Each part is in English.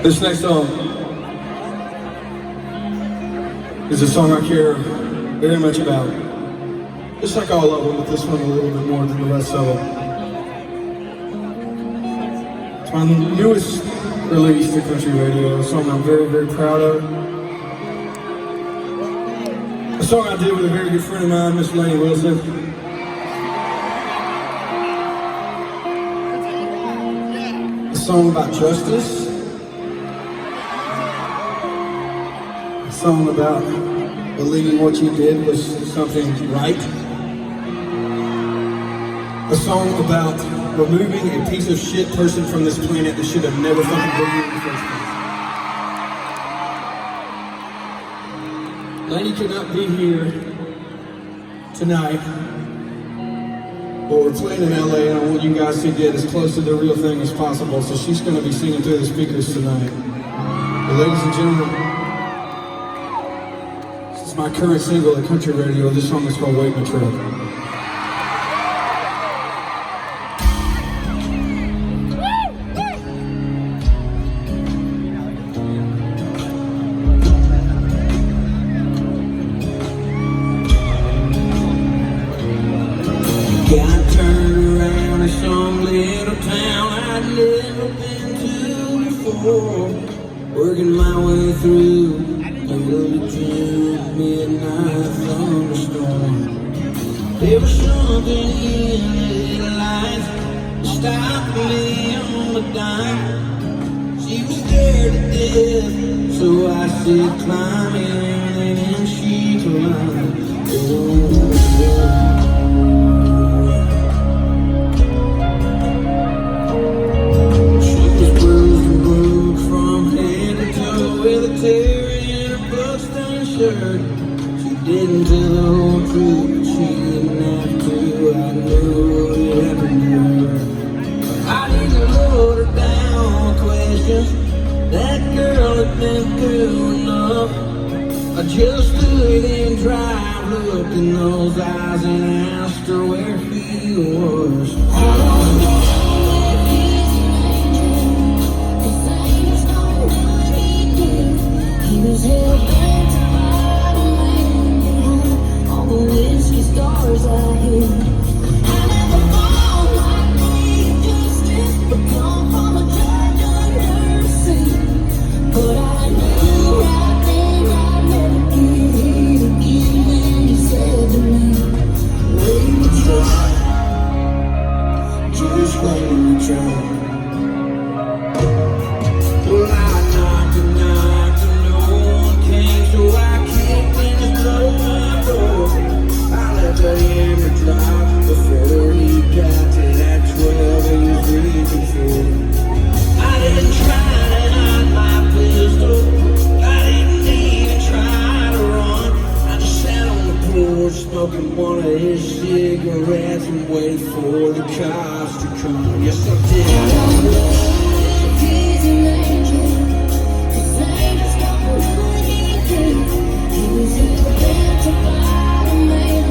This next song is a song I care very much about. Just like all of them, but this one a little bit more than the rest of them. It's my newest release to country radio, a song I'm very, very proud of. A song I did with a very good friend of mine, Miss Lainey Wilson. A song about justice. A song about believing what you did was something right. A song about removing a piece of shit person from this planet that should have never fucking been here in the first place. Lainey could not be here tonight, but we're playing in LA and I want you guys to get as close to the real thing as possible, so she's going to be singing through the speakers tonight. But ladies and gentlemen, this is my current single at country radio. This song is called Wake My Truck. Got turned around in some little town I'd never been to before, working my way through the early June midnight thunderstorm. There was something in the lights that stopped me on the dime. She was scared to death, so I said climb in, and she climbed. She didn't tell the whole truth, but she didn't have to. I knew what happened to her. I didn't load her down with questions. That girl had been through enough. I just stood and dry, looked in those eyes and asked her where he was. Stars I hear. I never fall like me, justice, but come from a judge of mercy. But I knew right then I'd never get it again when you said to me, wait a try, just wait a try. Well, I knocked and knocked and no one came, so I kicked in his blood door. The hammer dropped before he got to that 12 he was reaching for. I didn't try to hide my pistol, I didn't even try to run. I just sat on the porch smoking one of his cigarettes and waited for the cops to come. Yes, I did. He's an angel, 'cause angels don't know anything. He was in the bed to find a man.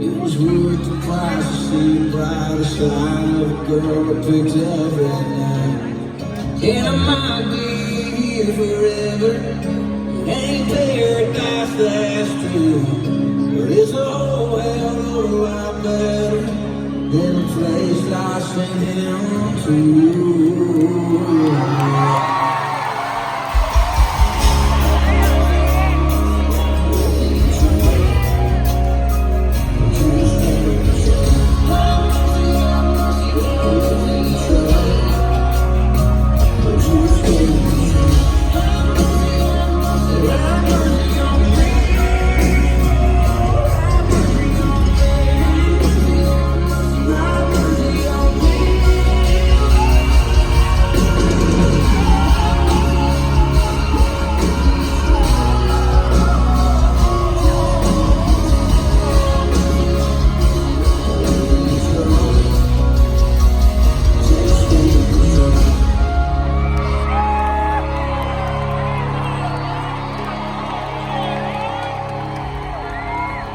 It was worth the price to see the brighter side of a girl I picked up that night. And I might be here forever. It ain't paradise, that's true, but it's a whole hell of a lot better than a place I sent him to.